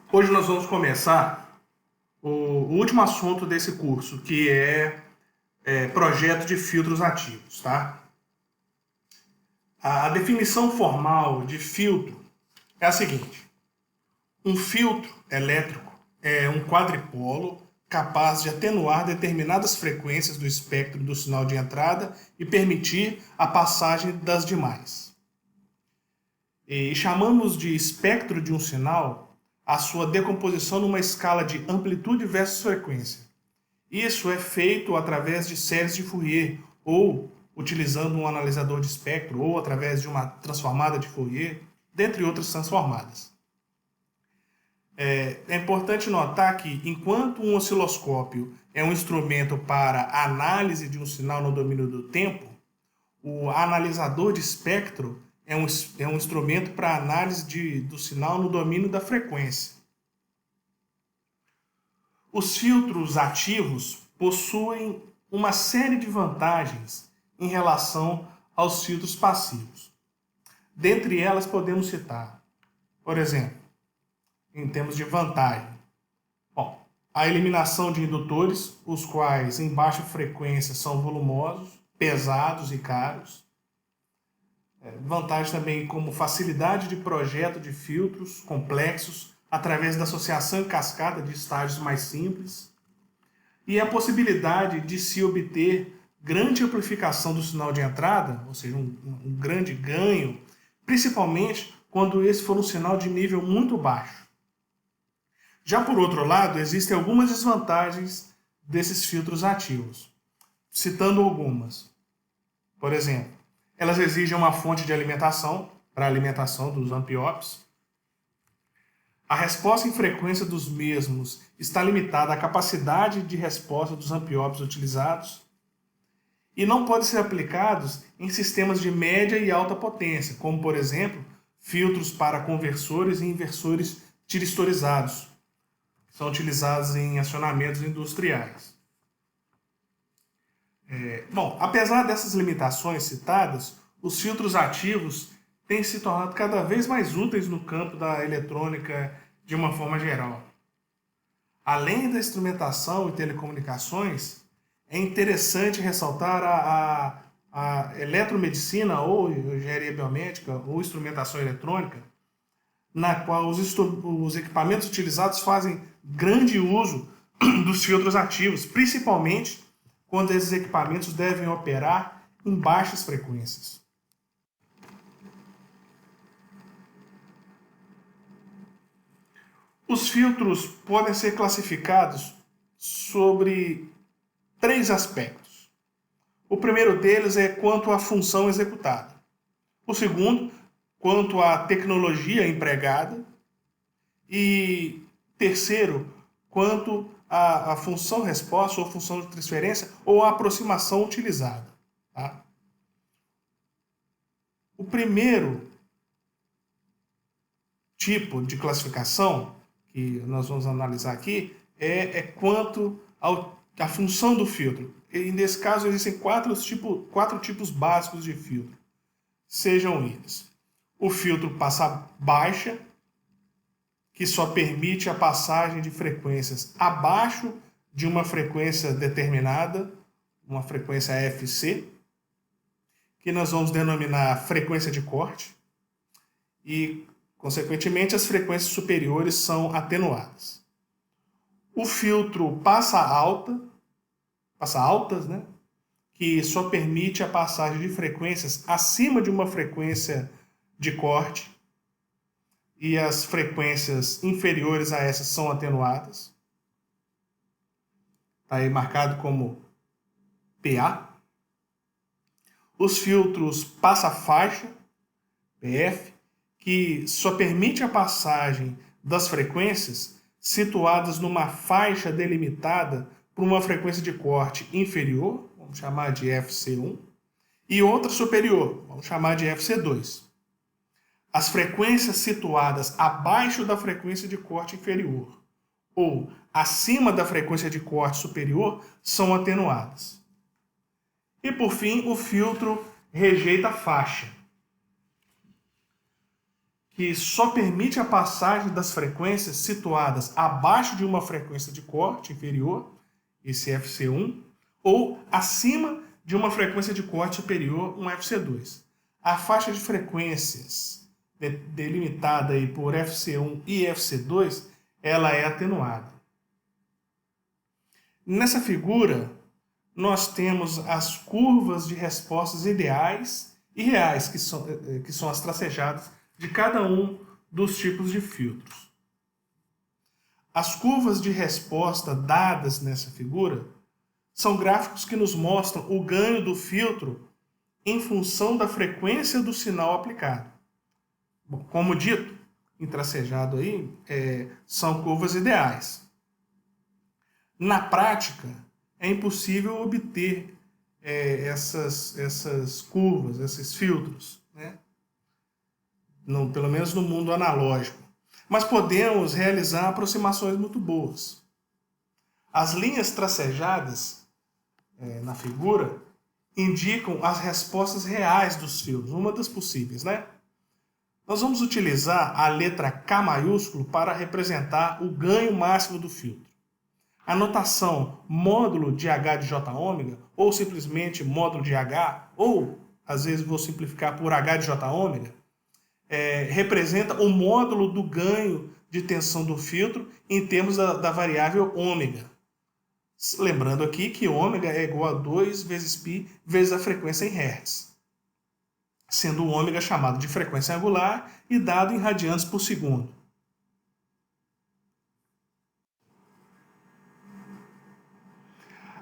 Hoje nós vamos começar o último assunto desse curso, que é projeto de filtros ativos, tá? A definição formal de filtro é a seguinte: um filtro elétrico é um quadripolo capaz de atenuar determinadas frequências do espectro do sinal de entrada e permitir a passagem das demais. E chamamos de espectro de um sinal a sua decomposição numa escala de amplitude versus frequência. Isso é feito através de séries de Fourier, ou utilizando um analisador de espectro, ou através de uma transformada de Fourier, dentre outras transformadas. É importante notar que, enquanto um osciloscópio é um instrumento para análise de um sinal no domínio do tempo, o analisador de espectro é um instrumento para análise do sinal no domínio da frequência. Os filtros ativos possuem uma série de vantagens em relação aos filtros passivos. Dentre elas podemos citar, por exemplo, em termos de vantagem, a eliminação de indutores, os quais em baixa frequência são volumosos, pesados e caros. Vantagem também como facilidade de projeto de filtros complexos através da associação em cascata de estágios mais simples. E a possibilidade de se obter grande amplificação do sinal de entrada, ou seja, um grande ganho, principalmente quando esse for um sinal de nível muito baixo. Já por outro lado, existem algumas desvantagens desses filtros ativos. Citando algumas. Por exemplo, elas exigem uma fonte de alimentação para a alimentação dos ampliópios. A resposta em frequência dos mesmos está limitada à capacidade de resposta dos ampliópios utilizados e não podem ser aplicados em sistemas de média e alta potência, como, por exemplo, filtros para conversores e inversores tiristorizados, que são utilizados em acionamentos industriais. Apesar dessas limitações citadas, os filtros ativos têm se tornado cada vez mais úteis no campo da eletrônica de uma forma geral. Além da instrumentação e telecomunicações, é interessante ressaltar a eletromedicina ou engenharia biomédica ou instrumentação eletrônica, na qual os equipamentos utilizados fazem grande uso dos filtros ativos, principalmente quando esses equipamentos devem operar em baixas frequências. Os filtros podem ser classificados sobre 3 aspectos. O primeiro deles é quanto à função executada. O segundo, quanto à tecnologia empregada. E terceiro, quanto à função resposta ou função de transferência ou a aproximação utilizada. Tá? O primeiro tipo de classificação que nós vamos analisar aqui é quanto à função do filtro. E nesse caso existem quatro tipos básicos de filtro. Sejam eles: o filtro passa baixa, que só permite a passagem de frequências abaixo de uma frequência determinada, uma frequência FC, que nós vamos denominar frequência de corte, e, consequentemente, as frequências superiores são atenuadas. O filtro passa altas, né? Que só permite a passagem de frequências acima de uma frequência de corte, e as frequências inferiores a essas são atenuadas. Está aí marcado como PA. Os filtros passa-faixa, PF, que só permite a passagem das frequências situadas numa faixa delimitada por uma frequência de corte inferior, vamos chamar de FC1, e outra superior, vamos chamar de FC2. As frequências situadas abaixo da frequência de corte inferior ou acima da frequência de corte superior são atenuadas. E por fim, o filtro rejeita faixa, que só permite a passagem das frequências situadas abaixo de uma frequência de corte inferior, esse FC1, ou acima de uma frequência de corte superior, um FC2. A faixa de frequências delimitada aí por FC1 e FC2, ela é atenuada. Nessa figura, nós temos as curvas de respostas ideais e reais, que são as tracejadas de cada um dos tipos de filtros. As curvas de resposta dadas nessa figura são gráficos que nos mostram o ganho do filtro em função da frequência do sinal aplicado. Bom, como dito, tracejado aí, são curvas ideais. Na prática, é impossível obter essas curvas, esses filtros, né? Pelo menos no mundo analógico. Mas podemos realizar aproximações muito boas. As linhas tracejadas na figura indicam as respostas reais dos filtros, uma das possíveis, né? Nós vamos utilizar a letra K maiúsculo para representar o ganho máximo do filtro. A notação módulo de H de J ômega, ou simplesmente módulo de H, ou às vezes vou simplificar por H de J ômega, representa o módulo do ganho de tensão do filtro em termos da variável ômega. Lembrando aqui que ômega é igual a 2 vezes π vezes a frequência em Hz, sendo o ômega chamado de frequência angular e dado em radianes por segundo.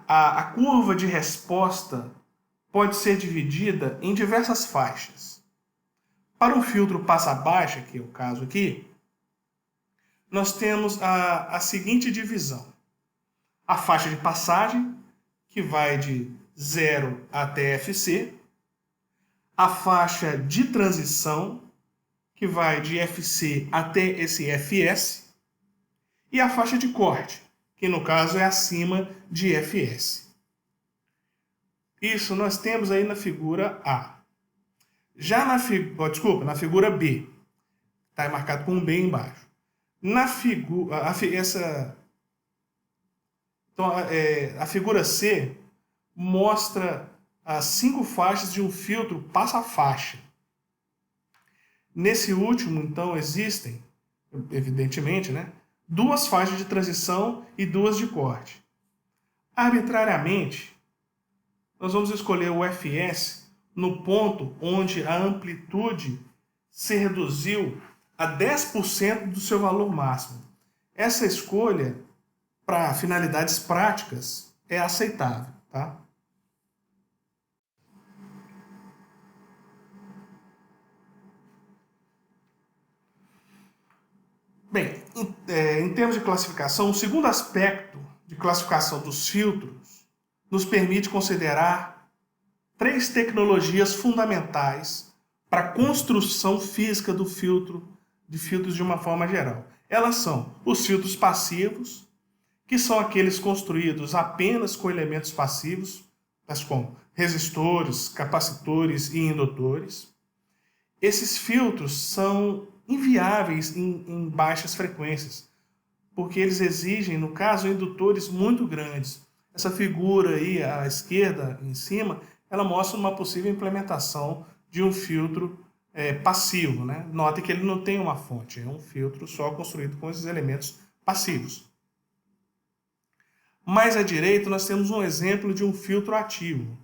A curva de resposta pode ser dividida em diversas faixas. Para o filtro passa-baixa, que é o caso aqui, nós temos a seguinte divisão. A faixa de passagem, que vai de 0 até FC. A faixa de transição, que vai de FC até esse FS. E a faixa de corte, que no caso é acima de FS. Isso nós temos aí na figura A. Já na figura B, está marcado com um B embaixo. Na figura, a figura C mostra as 5 faixas de um filtro passa-faixa. Nesse último, então, existem, evidentemente, né, 2 faixas de transição e 2 de corte. Arbitrariamente, nós vamos escolher o FS no ponto onde a amplitude se reduziu a 10% do seu valor máximo. Essa escolha, para finalidades práticas, é aceitável, tá? Bem, em termos de classificação, o segundo aspecto de classificação dos filtros nos permite considerar 3 tecnologias fundamentais para a construção física de filtros de uma forma geral. Elas são os filtros passivos, que são aqueles construídos apenas com elementos passivos, tais como resistores, capacitores e indutores. Esses filtros são inviáveis em baixas frequências, porque eles exigem, no caso, indutores muito grandes. Essa figura aí, à esquerda, em cima, ela mostra uma possível implementação de um filtro passivo, né? Note que ele não tem uma fonte, é um filtro só construído com esses elementos passivos. Mais à direita, nós temos um exemplo de um filtro ativo,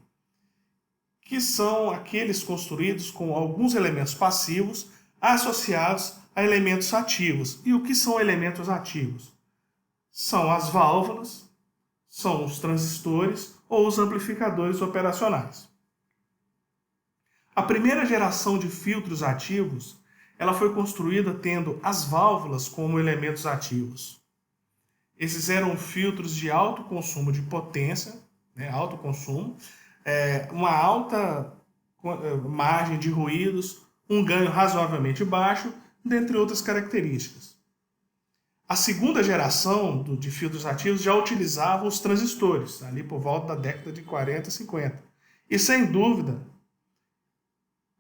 que são aqueles construídos com alguns elementos passivos associados a elementos ativos. E o que são elementos ativos? São as válvulas, são os transistores ou os amplificadores operacionais. A primeira geração de filtros ativos, ela foi construída tendo as válvulas como elementos ativos. Esses eram filtros de alto consumo de potência, né, alto consumo, uma alta margem de ruídos, um ganho razoavelmente baixo, dentre outras características. A segunda geração de filtros ativos já utilizava os transistores, ali por volta da década de 40 e 50. E sem dúvida,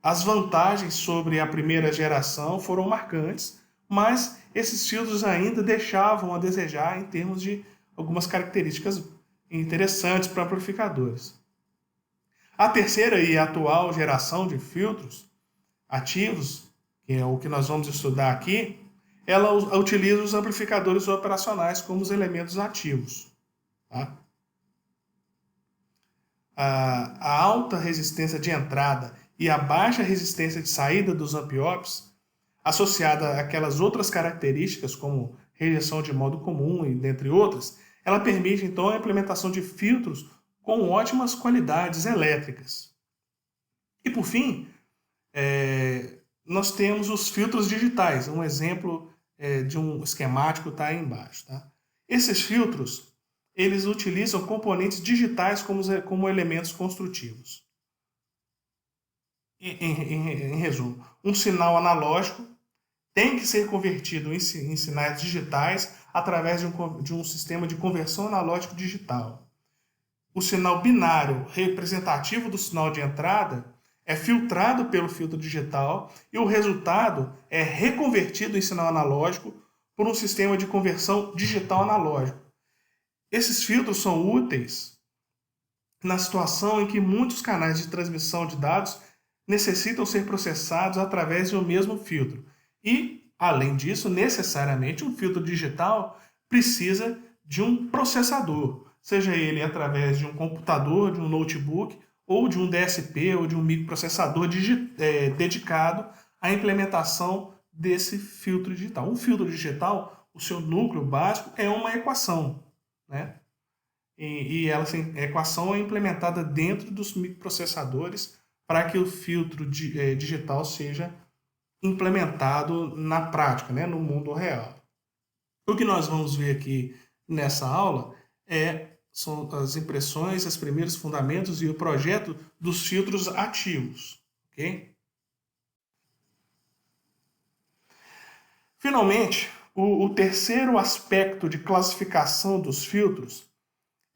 As vantagens sobre a primeira geração foram marcantes, mas esses filtros ainda deixavam a desejar em termos de algumas características interessantes para amplificadores. A terceira e atual geração de filtros ativos, que é o que nós vamos estudar aqui, ela utiliza os amplificadores operacionais como os elementos ativos. Tá? A alta resistência de entrada e a baixa resistência de saída dos amp-ops, associada àquelas outras características, como rejeição de modo comum e dentre outras, ela permite então a implementação de filtros com ótimas qualidades elétricas. E por fim, nós temos os filtros digitais. Um exemplo de um esquemático está aí embaixo. Tá? Esses filtros, eles utilizam componentes digitais como elementos construtivos. Em resumo, um sinal analógico tem que ser convertido em sinais digitais através de um sistema de conversão analógico digital. O sinal binário representativo do sinal de entrada é filtrado pelo filtro digital e o resultado é reconvertido em sinal analógico por um sistema de conversão digital analógico. Esses filtros são úteis na situação em que muitos canais de transmissão de dados necessitam ser processados através de um mesmo filtro. E, além disso, necessariamente um filtro digital precisa de um processador, seja ele através de um computador, de um notebook, ou de um DSP, ou de um microprocessador dedicado à implementação desse filtro digital. Um filtro digital, o seu núcleo básico é uma equação, né? E essa equação é implementada dentro dos microprocessadores para que o filtro digital seja implementado na prática, né, no mundo real. O que nós vamos ver aqui nessa aula são as impressões, os primeiros fundamentos e o projeto dos filtros ativos. Okay? Finalmente, o terceiro aspecto de classificação dos filtros,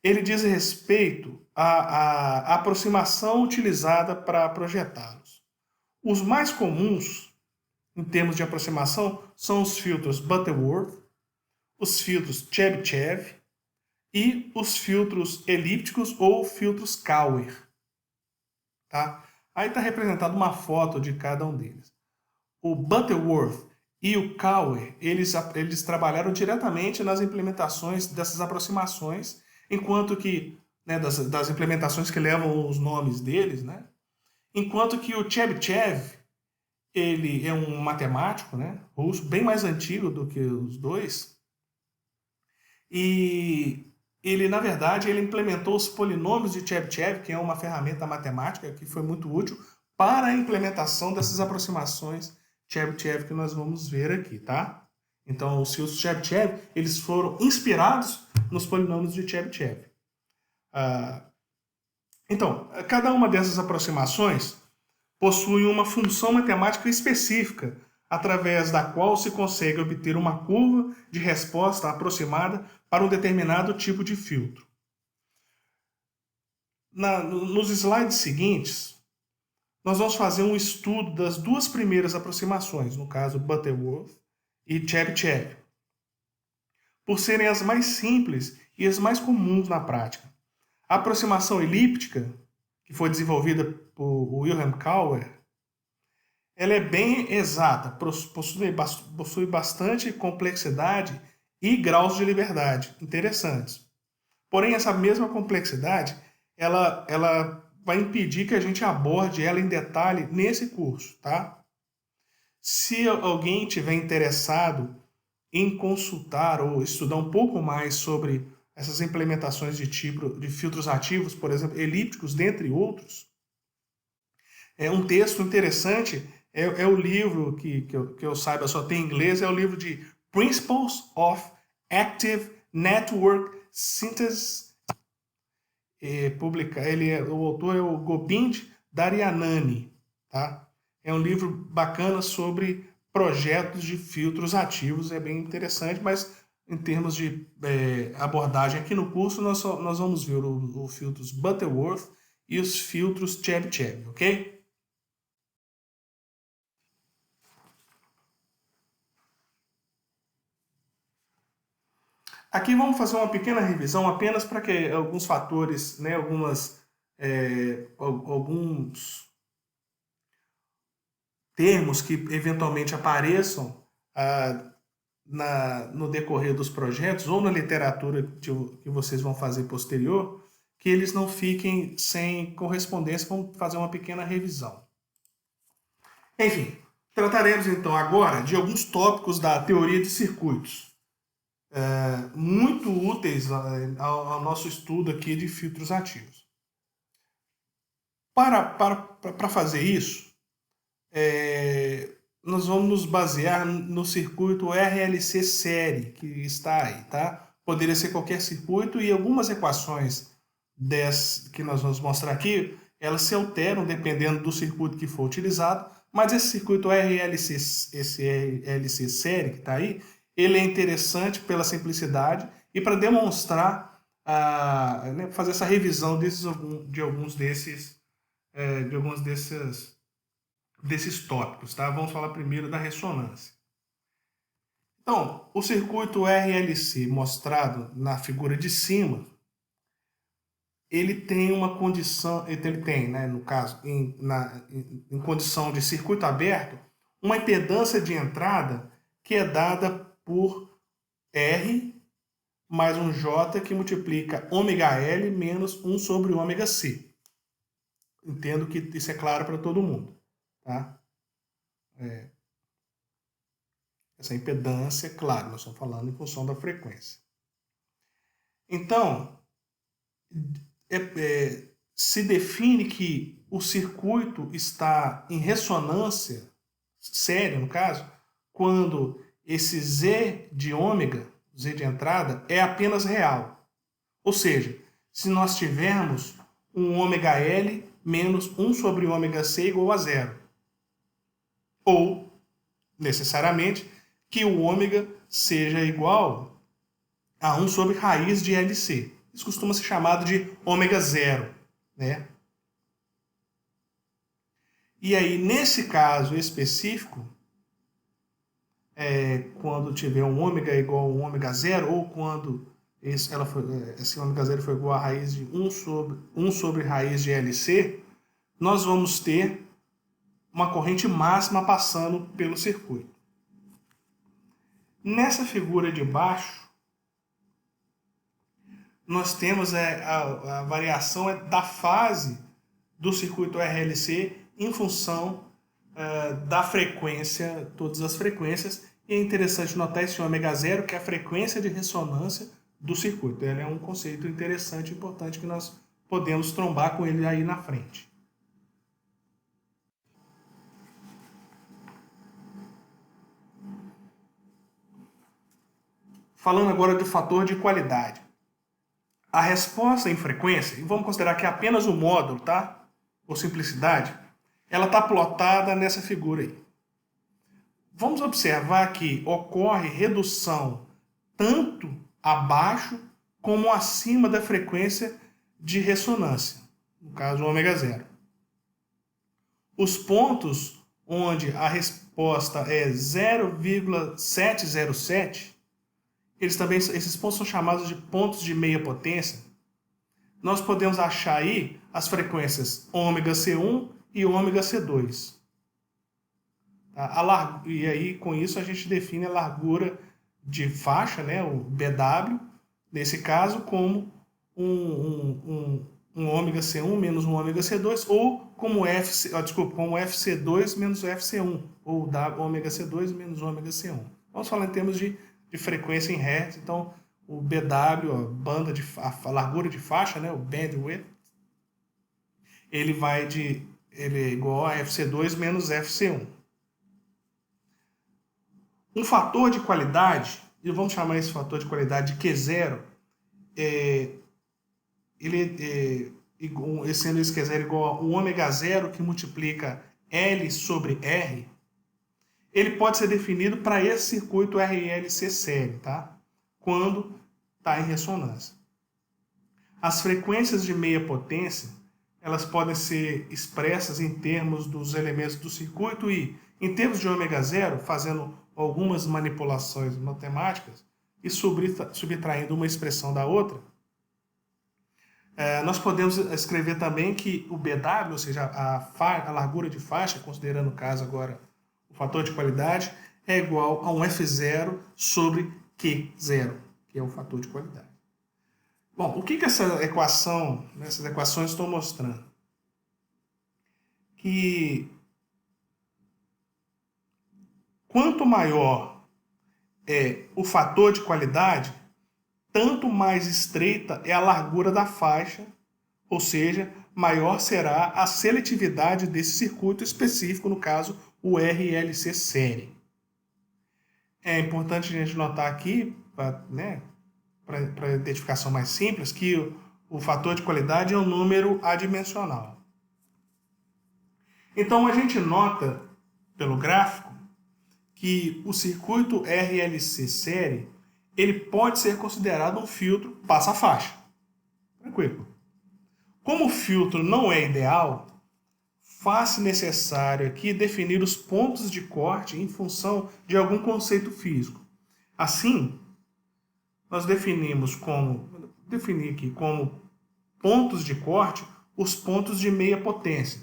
ele diz respeito à aproximação utilizada para projetá-los. Os mais comuns, em termos de aproximação, são os filtros Butterworth, os filtros Chebyshev e os filtros elípticos ou filtros Cauer. Tá? Aí está representada uma foto de cada um deles. O Butterworth e o Cauer, eles trabalharam diretamente nas implementações dessas aproximações, enquanto que, né, das implementações que levam os nomes deles, né? Enquanto que o Chebyshev, ele é um matemático, né, russo, bem mais antigo do que os dois, e ele, na verdade, ele implementou os polinômios de Chebyshev, que é uma ferramenta matemática que foi muito útil para a implementação dessas aproximações Chebyshev que nós vamos ver aqui, tá? Então, os filtros Chebyshev, eles foram inspirados nos polinômios de Chebyshev. Então, cada uma dessas aproximações possui uma função matemática específica, através da qual se consegue obter uma curva de resposta aproximada para um determinado tipo de filtro. Nos slides seguintes, nós vamos fazer um estudo das duas primeiras aproximações, no caso Butterworth e Chebyshev, por serem as mais simples e as mais comuns na prática. A aproximação elíptica, que foi desenvolvida por Wilhelm Cauer, ela é bem exata, possui bastante complexidade e graus de liberdade interessantes. Porém, essa mesma complexidade, ela vai impedir que a gente aborde ela em detalhe nesse curso, tá? Se alguém tiver interessado em consultar ou estudar um pouco mais sobre essas implementações de filtros ativos, por exemplo, elípticos, dentre outros, um texto interessante é o livro que eu saiba só tem em inglês, é o livro de Principles of Active Network Synthesis. O autor é o Gobind Daryanani. Tá? É um livro bacana sobre projetos de filtros ativos, é bem interessante, mas em termos de abordagem aqui no curso, nós vamos ver os filtros Butterworth e os filtros Chebyshev, ok? Aqui vamos fazer uma pequena revisão apenas para que alguns fatores, né, alguns termos que eventualmente apareçam no decorrer dos projetos ou na literatura que vocês vão fazer posterior, que eles não fiquem sem correspondência. Vamos fazer uma pequena revisão. Enfim, trataremos então agora de alguns tópicos da teoria de circuitos, muito úteis ao nosso estudo aqui de filtros ativos. Para fazer isso, nós vamos nos basear no circuito RLC série que está aí, tá? Poderia ser qualquer circuito e algumas equações que nós vamos mostrar aqui, elas se alteram dependendo do circuito que for utilizado, mas esse circuito esse RLC série que está aí, ele é interessante pela simplicidade e para demonstrar, né, fazer essa revisão de alguns desses tópicos, tá? Vamos falar primeiro da ressonância. Então, o circuito RLC mostrado na figura de cima, ele tem uma condição, ele tem, né, no caso, em condição de circuito aberto, uma impedância de entrada que é dada por R mais um J que multiplica ômega-L menos 1 sobre ômega-C. Entendo que isso é claro para todo mundo, tá? Essa impedância, claro, nós estamos falando em função da frequência. Então, se define que o circuito está em ressonância séria, no caso, quando esse Z de ômega, Z de entrada, é apenas real. Ou seja, se nós tivermos um ômega-L menos 1 sobre ômega-C igual a zero. Ou, necessariamente, que o ômega seja igual a 1 sobre raiz de LC. Isso costuma ser chamado de ômega zero, né? E aí, nesse caso específico, quando tiver um ômega igual a um ômega zero, ou quando esse ômega zero for igual a raiz de 1 sobre raiz de LC, nós vamos ter uma corrente máxima passando pelo circuito. Nessa figura de baixo, nós temos a variação da fase do circuito RLC em função da frequência, todas as frequências, e é interessante notar esse ômega zero, que é a frequência de ressonância do circuito. Ele é um conceito interessante e importante que nós podemos trombar com ele aí na frente. Falando agora do fator de qualidade. A resposta em frequência, e vamos considerar que é apenas o módulo, tá? Por simplicidade, ela está plotada nessa figura aí. Vamos observar que ocorre redução tanto abaixo como acima da frequência de ressonância, no caso o ômega zero. Os pontos onde a resposta é 0,707, esses pontos são chamados de pontos de meia potência. Nós podemos achar aí as frequências ômega C1 e ômega C2. E aí, com isso, a gente define a largura de faixa, né, o BW, nesse caso, como um ômega C1 menos um ômega C2, ou como como FC2 menos largura ou ômega C2 menos ômega C1. Vamos falar em termos de frequência em Hz. Então, o BW, a largura de faixa, né, o bandwidth, ele é igual a FC2 menos FC1. Um fator de qualidade, e vamos chamar esse fator de qualidade de Q0, sendo esse Q0 igual a 1 ômega zero que multiplica L sobre R, ele pode ser definido para esse circuito RLC série, tá? Quando está em ressonância. As frequências de meia potência, elas podem ser expressas em termos dos elementos do circuito e, em termos de ômega zero, fazendo algumas manipulações matemáticas, e subtraindo uma expressão da outra, nós podemos escrever também que o BW, ou seja, a largura de faixa, considerando o caso agora o fator de qualidade, é igual a um F0 sobre Q0, que é o fator de qualidade. Bom, o que essas equações estão mostrando? Que quanto maior é o fator de qualidade, tanto mais estreita é a largura da faixa, ou seja, maior será a seletividade desse circuito específico, no caso, o RLC série. É importante a gente notar aqui, para identificação mais simples, que o fator de qualidade é um número adimensional. Então, a gente nota, pelo gráfico, que o circuito RLC série ele pode ser considerado um filtro passa-faixa. Tranquilo. Como o filtro não é ideal, faz-se necessário aqui definir os pontos de corte em função de algum conceito físico. Assim, nós definimos aqui como pontos de corte os pontos de meia potência.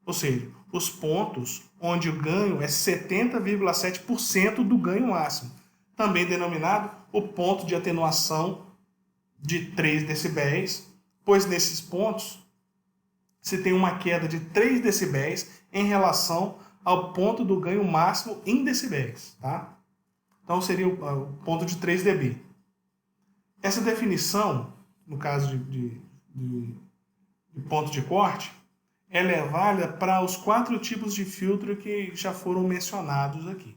Ou seja, os pontos onde o ganho é 70,7% do ganho máximo, também denominado o ponto de atenuação de 3 decibéis, pois nesses pontos se tem uma queda de 3 decibéis em relação ao ponto do ganho máximo em decibéis. Tá? Então seria o ponto de 3 dB. Essa definição, no caso de ponto de corte, ela é válida para os 4 tipos de filtro que já foram mencionados aqui.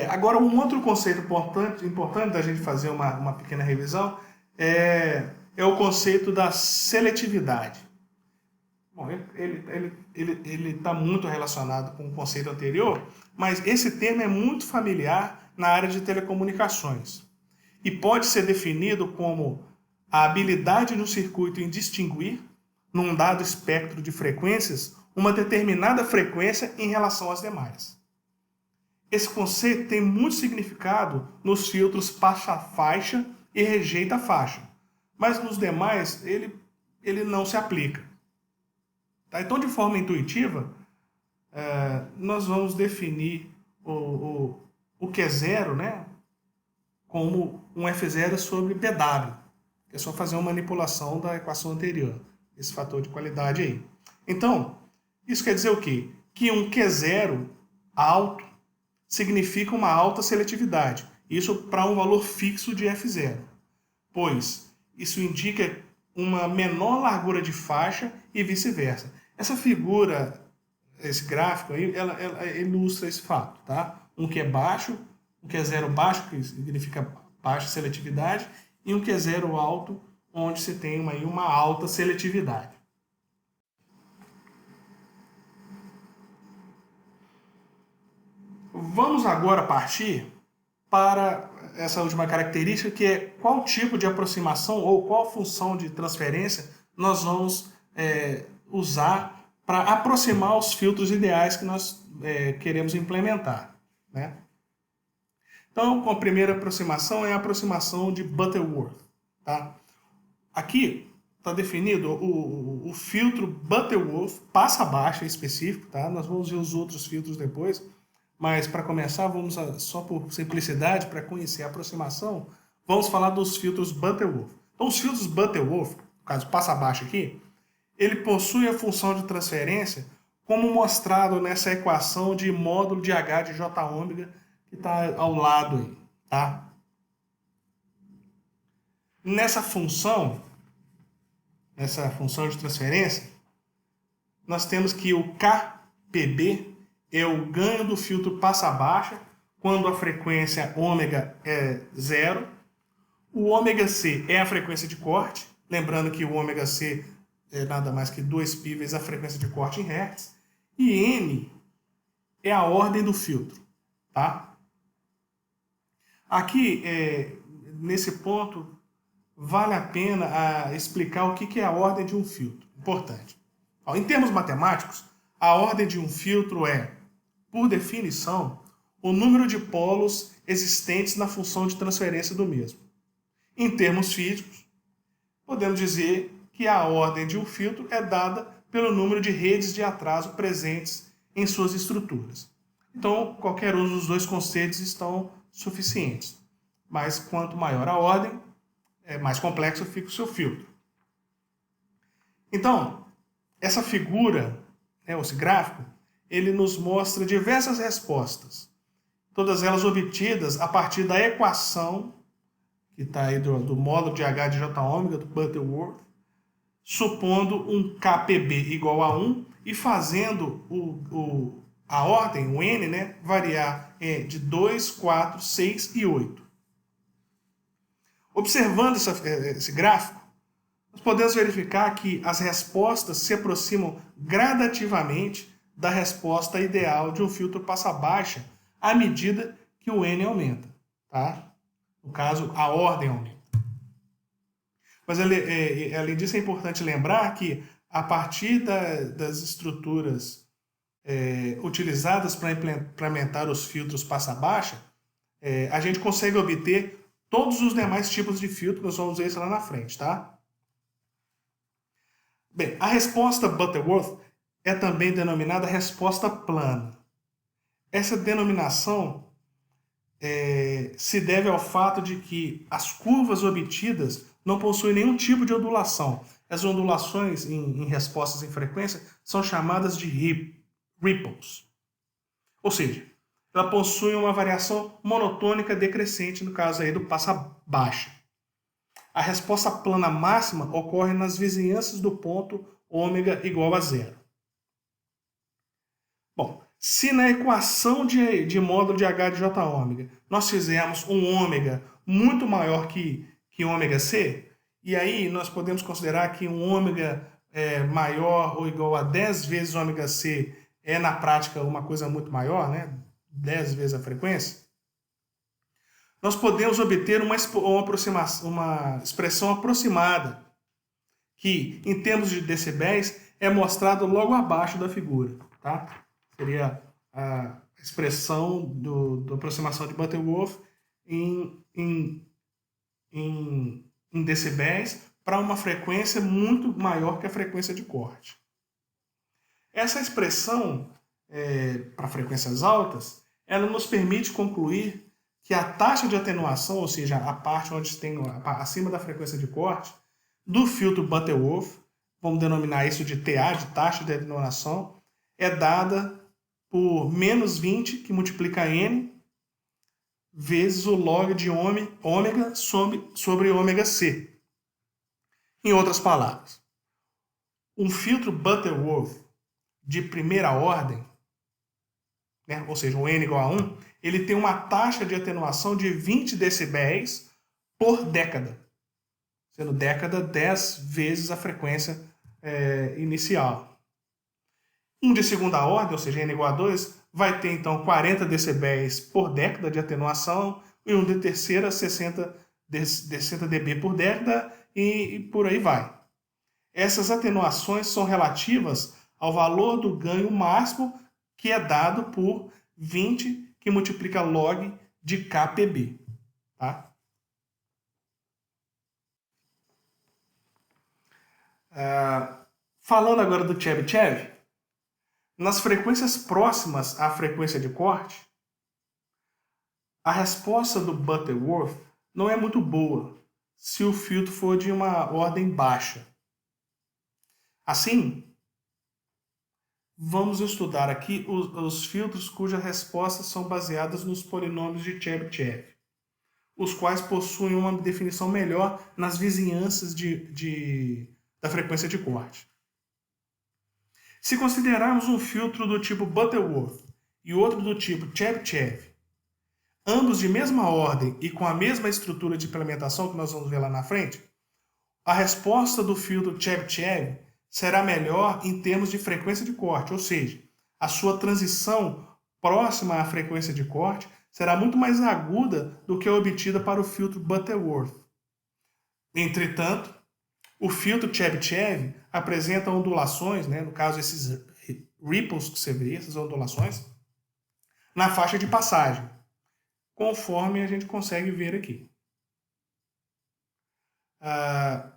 Agora, um outro conceito importante da gente fazer uma pequena revisão é o conceito da seletividade. Bom, ele está muito relacionado com o conceito anterior, mas esse termo é muito familiar na área de telecomunicações e pode ser definido como a habilidade no circuito em distinguir, num dado espectro de frequências, uma determinada frequência em relação às demais. Esse conceito tem muito significado nos filtros passa-faixa e rejeita-faixa, mas nos demais ele não se aplica. Tá? Então, de forma intuitiva, nós vamos definir o Q0, né, como um F0 sobre BW. É só fazer uma manipulação da equação anterior, esse fator de qualidade aí. Então, isso quer dizer o quê? Que um Q0 alto significa uma alta seletividade. Isso para um valor fixo de F0, pois isso indica uma menor largura de faixa e vice-versa. Essa figura, esse gráfico aí, ela ilustra esse fato, tá? Um Q baixo, um Q0 baixo, que significa baixa seletividade, e um Q0 alto, onde se tem uma alta seletividade. Vamos agora partir para essa última característica, que é qual tipo de aproximação ou qual função de transferência nós vamos usar para aproximar os filtros ideais que nós queremos implementar, né? Então, a primeira aproximação é a aproximação de Butterworth. Tá? Aqui está definido o filtro Butterworth passa-baixa específico. Tá? Nós vamos ver os outros filtros depois, mas para começar, vamos só por simplicidade, para conhecer a aproximação, vamos falar dos filtros Butterworth. Então, os filtros Butterworth, no caso passa-baixa aqui, ele possui a função de transferência como mostrado nessa equação de módulo de H de J ômega que está ao lado aí, tá? Nessa função de transferência, nós temos que o KPB é o ganho do filtro passa-baixa quando a frequência ômega é 0. O ômega C é a frequência de corte, lembrando que o ômega C é nada mais que 2π vezes a frequência de corte em Hz. E N é a ordem do filtro, tá? Aqui, nesse ponto, vale a pena explicar o que é a ordem de um filtro. Importante. Em termos matemáticos, a ordem de um filtro é, por definição, o número de polos existentes na função de transferência do mesmo. Em termos físicos, podemos dizer que a ordem de um filtro é dada pelo número de redes de atraso presentes em suas estruturas. Então, qualquer um dos dois conceitos estão suficientes. Mas quanto maior a ordem, mais complexo fica o seu filtro. Então, essa figura, esse gráfico, ele nos mostra diversas respostas, todas elas obtidas a partir da equação que está aí do módulo de H de J ômega do Butterworth, supondo um KPB igual a 1 e fazendo a ordem, o N, variar de 2, 4, 6 e 8. Observando esse gráfico, nós podemos verificar que as respostas se aproximam gradativamente da resposta ideal de um filtro passa-baixa à medida que o N aumenta. Tá? No caso, a ordem aumenta. Mas, além disso, é importante lembrar que, a partir das estruturas utilizadas para implementar os filtros passa-baixa, a gente consegue obter todos os demais tipos de filtro, nós vamos ver isso lá na frente, tá? Bem, a resposta Butterworth é também denominada resposta plana. Essa denominação se deve ao fato de que as curvas obtidas não possuem nenhum tipo de ondulação. As ondulações em respostas em frequência são chamadas de ripples. Ou seja, ela possui uma variação monotônica decrescente, no caso aí do passa-baixa. A resposta plana máxima ocorre nas vizinhanças do ponto ômega igual a zero. Bom, se na equação de módulo de H de J ômega nós fizermos um ômega muito maior que ômega C, e aí nós podemos considerar que um ômega maior ou igual a 10 vezes ômega C é na prática uma coisa muito maior, 10 vezes a frequência, nós podemos obter uma expressão aproximada, que, em termos de decibéis, é mostrado logo abaixo da figura. Tá? Seria a expressão da aproximação de Butterworth em decibéis para uma frequência muito maior que a frequência de corte. Essa expressão, para frequências altas, ela nos permite concluir que a taxa de atenuação, ou seja, a parte onde tem acima da frequência de corte, do filtro Butterworth, vamos denominar isso de TA, de taxa de atenuação, é dada por menos 20, que multiplica N, vezes o log de ômega sobre ômega C. Em outras palavras, um filtro Butterworth de primeira ordem, ou seja, um N igual a 1, ele tem uma taxa de atenuação de 20 decibéis por década, sendo década 10 vezes a frequência inicial. Um de segunda ordem, ou seja, N igual a 2, vai ter então 40 decibéis por década de atenuação, e um de terceira 60 dB por década, e por aí vai. Essas atenuações são relativas ao valor do ganho máximo, que é dado por 20, que multiplica log de KPB. Tá? Falando agora do Chebyshev, nas frequências próximas à frequência de corte, a resposta do Butterworth não é muito boa se o filtro for de uma ordem baixa. Assim, vamos estudar aqui os filtros cujas respostas são baseadas nos polinômios de Chebyshev, os quais possuem uma definição melhor nas vizinhanças da frequência de corte. Se considerarmos um filtro do tipo Butterworth e outro do tipo Chebyshev, ambos de mesma ordem e com a mesma estrutura de implementação que nós vamos ver lá na frente, a resposta do filtro Chebyshev será melhor em termos de frequência de corte, ou seja, a sua transição próxima à frequência de corte será muito mais aguda do que a obtida para o filtro Butterworth. Entretanto, o filtro Chebyshev apresenta ondulações, no caso esses ripples que você vê, essas ondulações, na faixa de passagem, conforme a gente consegue ver aqui. A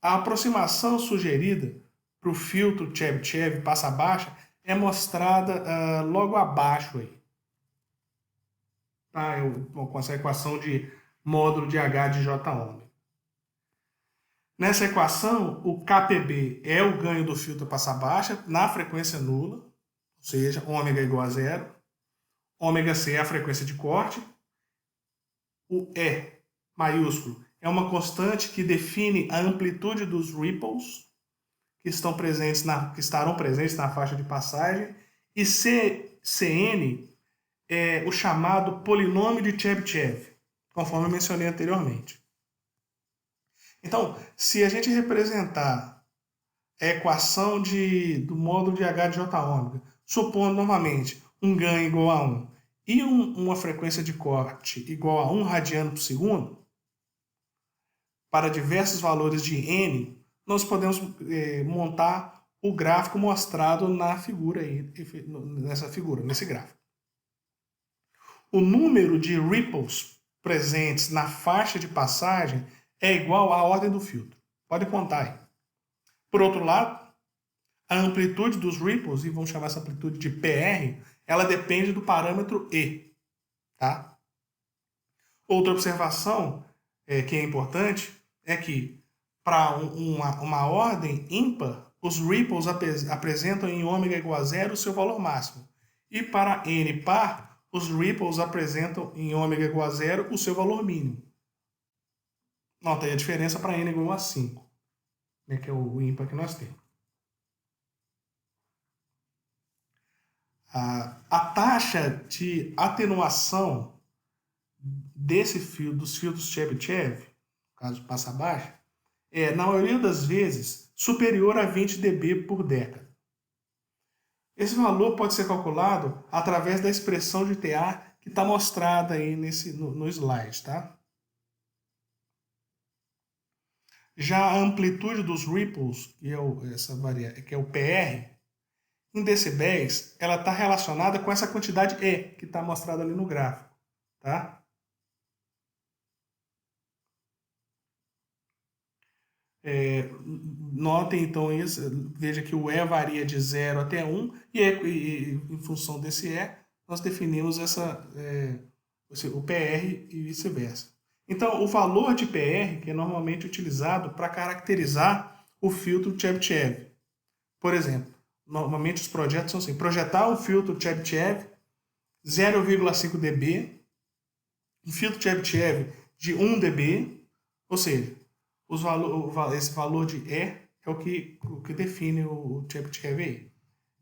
aproximação sugerida para o filtro Chebyshev passa baixa é mostrada logo abaixo aí. Tá? Com essa equação de módulo de H de J ômega. Nessa equação, o KPB é o ganho do filtro passa baixa na frequência nula, ou seja, ômega igual a zero. Ômega C é a frequência de corte. O E maiúsculo é uma constante que define a amplitude dos ripples que estarão presentes na faixa de passagem. E Cn é o chamado polinômio de Chebyshev, conforme eu mencionei anteriormente. Então, se a gente representar a equação do módulo de H de J ômega, supondo novamente um ganho igual a 1 e uma frequência de corte igual a 1 radiano por segundo, para diversos valores de n, nós podemos montar o gráfico mostrado na figura aí, nesse gráfico. O número de ripples presentes na faixa de passagem é igual à ordem do filtro. Pode contar aí. Por outro lado, a amplitude dos ripples, e vamos chamar essa amplitude de PR, ela depende do parâmetro E. Tá? Outra observação que é importante é que para uma ordem ímpar, os ripples apresentam em ômega igual a zero o seu valor máximo. E para N par, os ripples apresentam em ômega igual a zero o seu valor mínimo. Nota aí a diferença para N igual a 5, né, que é o ímpar que nós temos. A taxa de atenuação dos filtros Chebyshev, no caso passa baixa, é, na maioria das vezes, superior a 20 dB por década. Esse valor pode ser calculado através da expressão de TA que está mostrada aí no slide, tá? Já a amplitude dos ripples, que é o PR, em decibéis, ela está relacionada com essa quantidade E, que está mostrada ali no gráfico. Tá? Notem então isso, veja que o E varia de 0 até 1, e em função desse E, nós definimos o PR e vice-versa. Então, o valor de PR, que é normalmente utilizado para caracterizar o filtro Chebyshev. Por exemplo, normalmente os projetos são assim: projetar um filtro Chebyshev 0,5 dB, um filtro Chebyshev de 1 dB, ou seja, esse valor de E é o que define o Chebyshev aí.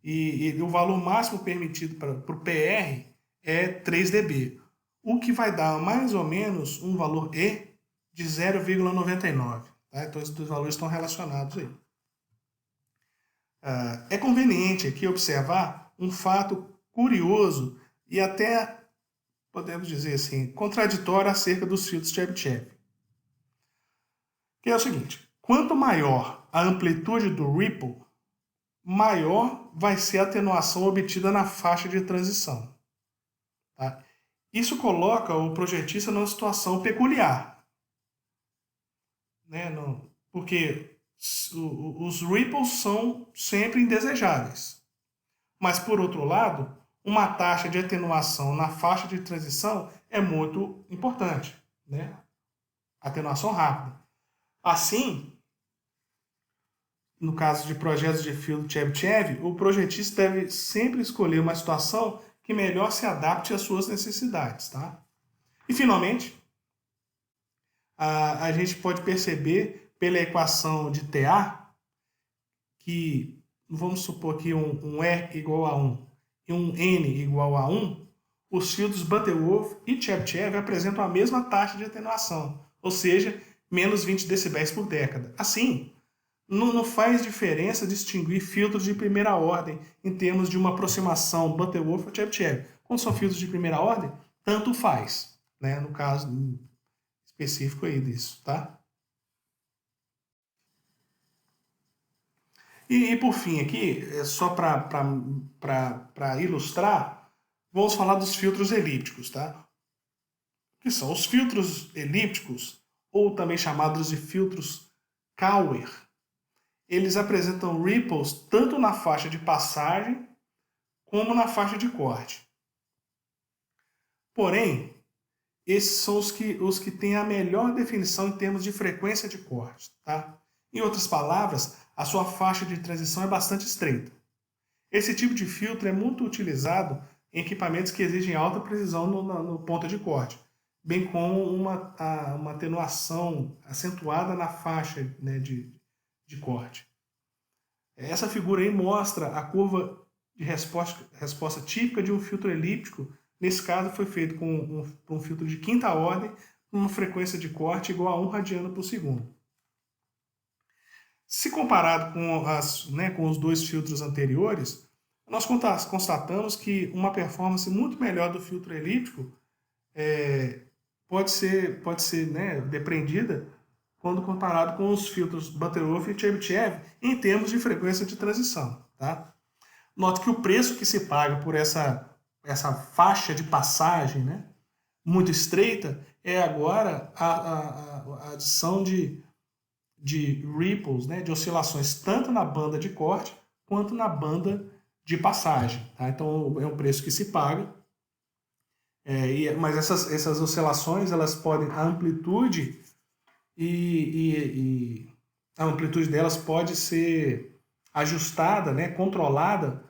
E o valor máximo permitido para o PR é 3 dB, o que vai dar mais ou menos um valor E de 0,99. Tá? Então, esses dois valores estão relacionados aí. É conveniente aqui observar um fato curioso e até, podemos dizer assim, contraditório acerca dos filtros Chebyshev. Que é o seguinte: quanto maior a amplitude do ripple, maior vai ser a atenuação obtida na faixa de transição. Tá? Isso coloca o projetista numa situação peculiar, né? Porque os ripples são sempre indesejáveis. Mas, por outro lado, uma taxa de atenuação na faixa de transição é muito importante, né? Atenuação rápida. Assim, no caso de projetos de filtro Chebyshev, o projetista deve sempre escolher uma situação que melhor se adapte às suas necessidades. Tá? E, finalmente, a gente pode perceber pela equação de TA que, vamos supor que um E igual a 1 e um N igual a 1, os filtros Butterworth e Chebyshev apresentam a mesma taxa de atenuação, ou seja, menos 20 decibéis por década. Assim, não faz diferença distinguir filtros de primeira ordem em termos de uma aproximação Butterworth ou Chebyshev. Quando são filtros de primeira ordem, tanto faz, né? No caso específico aí disso, tá? E por fim aqui, só para ilustrar, vamos falar dos filtros elípticos, tá? Que são os filtros elípticos, ou também chamados de filtros Cauer. Eles apresentam ripples tanto na faixa de passagem como na faixa de corte. Porém, esses são os que têm a melhor definição em termos de frequência de corte, tá? Em outras palavras, a sua faixa de transição é bastante estreita. Esse tipo de filtro é muito utilizado em equipamentos que exigem alta precisão no ponto de corte, bem como uma atenuação acentuada na faixa, né, de corte. Essa figura aí mostra a curva de resposta típica de um filtro elíptico. Nesse caso, foi feito com um filtro de quinta ordem, com uma frequência de corte igual a 1 radiano por segundo. Se comparado com os dois filtros anteriores, nós constatamos que uma performance muito melhor do filtro elíptico pode ser né, depreendida quando comparado com os filtros Butterworth e Chebyshev em termos de frequência de transição. Tá? Note que o preço que se paga por essa faixa de passagem, né, muito estreita é agora a adição de ripples, né, de oscilações tanto na banda de corte quanto na banda de passagem. Tá? Então é um preço que se paga. Mas essas oscilações, elas podem, a amplitude a amplitude delas pode ser ajustada, né, controlada,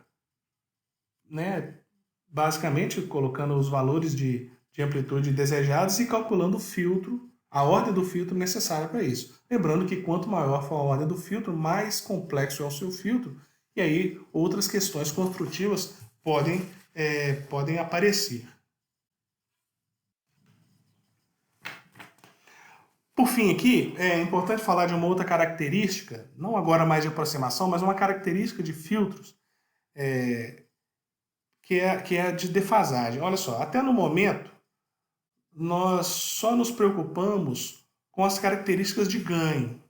né, basicamente colocando os valores de amplitude desejados e calculando o filtro, a ordem do filtro necessária para isso. Lembrando que quanto maior for a ordem do filtro, mais complexo é o seu filtro, e aí outras questões construtivas podem aparecer. Por fim aqui, é importante falar de uma outra característica, não agora mais de aproximação, mas uma característica de filtros, que é a de defasagem. Olha só, até no momento, nós só nos preocupamos com as características de ganho,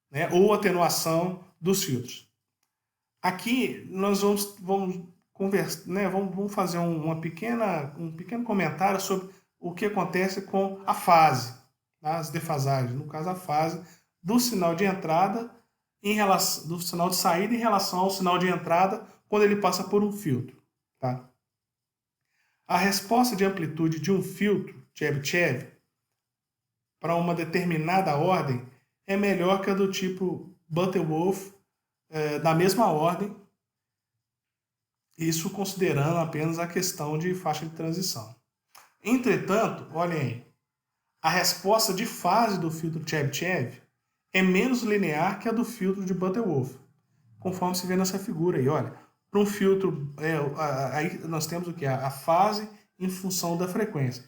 né, ou atenuação dos filtros. Aqui nós vamos conversar, né, vamos fazer um pequeno comentário sobre o que acontece com a fase, tá? As defasagens, no caso a fase do sinal de entrada do sinal de saída em relação ao sinal de entrada quando ele passa por um filtro. Tá? A resposta de amplitude de um filtro Chebyshev para uma determinada ordem é melhor que a do tipo Butterworth da mesma ordem, isso considerando apenas a questão de faixa de transição. Entretanto, olhem aí, a resposta de fase do filtro Chebyshev é menos linear que a do filtro de Butterworth, conforme se vê nessa figura aí, olha. Para um filtro, aí nós temos o que? A fase em função da frequência.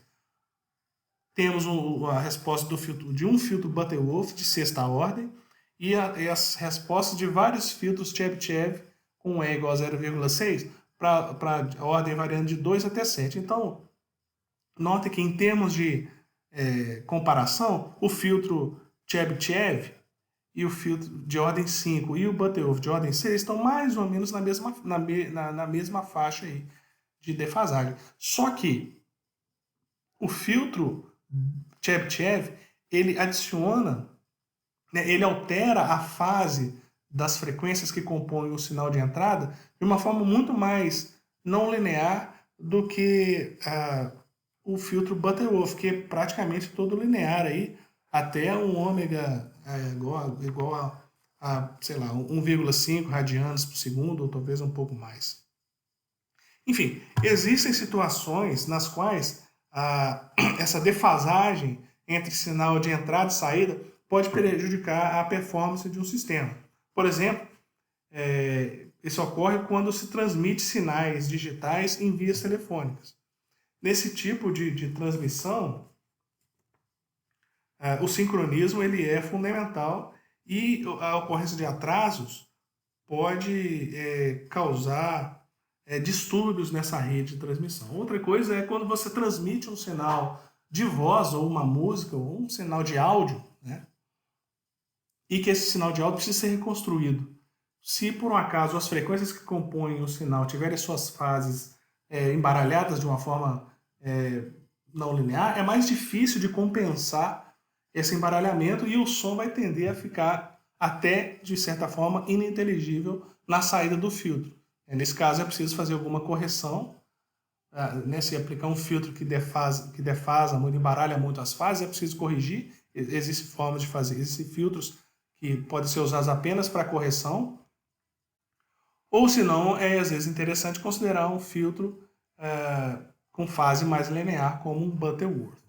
Temos a resposta de um filtro Butterworth de sexta ordem e as respostas de vários filtros Chebyshev com E igual a 0,6 para a ordem variando de 2 até 7. Então, note que em termos de comparação, o filtro Chebyshev e o filtro de ordem 5 e o Butterworth de ordem 6 estão mais ou menos na mesma faixa aí de defasagem. Só que o filtro Chebyshev, ele adiciona, né, ele altera a fase das frequências que compõem o sinal de entrada de uma forma muito mais não linear do que o filtro Butterworth, que é praticamente todo linear aí, até um ômega igual a sei lá, 1,5 radianos por segundo, ou talvez um pouco mais. Enfim, existem situações nas quais essa defasagem entre sinal de entrada e saída pode prejudicar a performance de um sistema. Por exemplo, isso ocorre quando se transmite sinais digitais em vias telefônicas. Nesse tipo de transmissão, o sincronismo ele é fundamental e a ocorrência de atrasos pode causar distúrbios nessa rede de transmissão. Outra coisa é quando você transmite um sinal de voz ou uma música ou um sinal de áudio, né? E que esse sinal de áudio precisa ser reconstruído. Se por um acaso as frequências que compõem o sinal tiverem suas fases embaralhadas de uma forma não linear, é mais difícil de compensar esse embaralhamento e o som vai tender a ficar até, de certa forma, ininteligível na saída do filtro. Nesse caso, é preciso fazer alguma correção, né? Se aplicar um filtro que defasa muito, embaralha muito as fases, é preciso corrigir. Existem formas de fazer, existem filtros que podem ser usados apenas para correção, ou se não, às vezes interessante considerar um filtro com fase mais linear, como um Butterworth.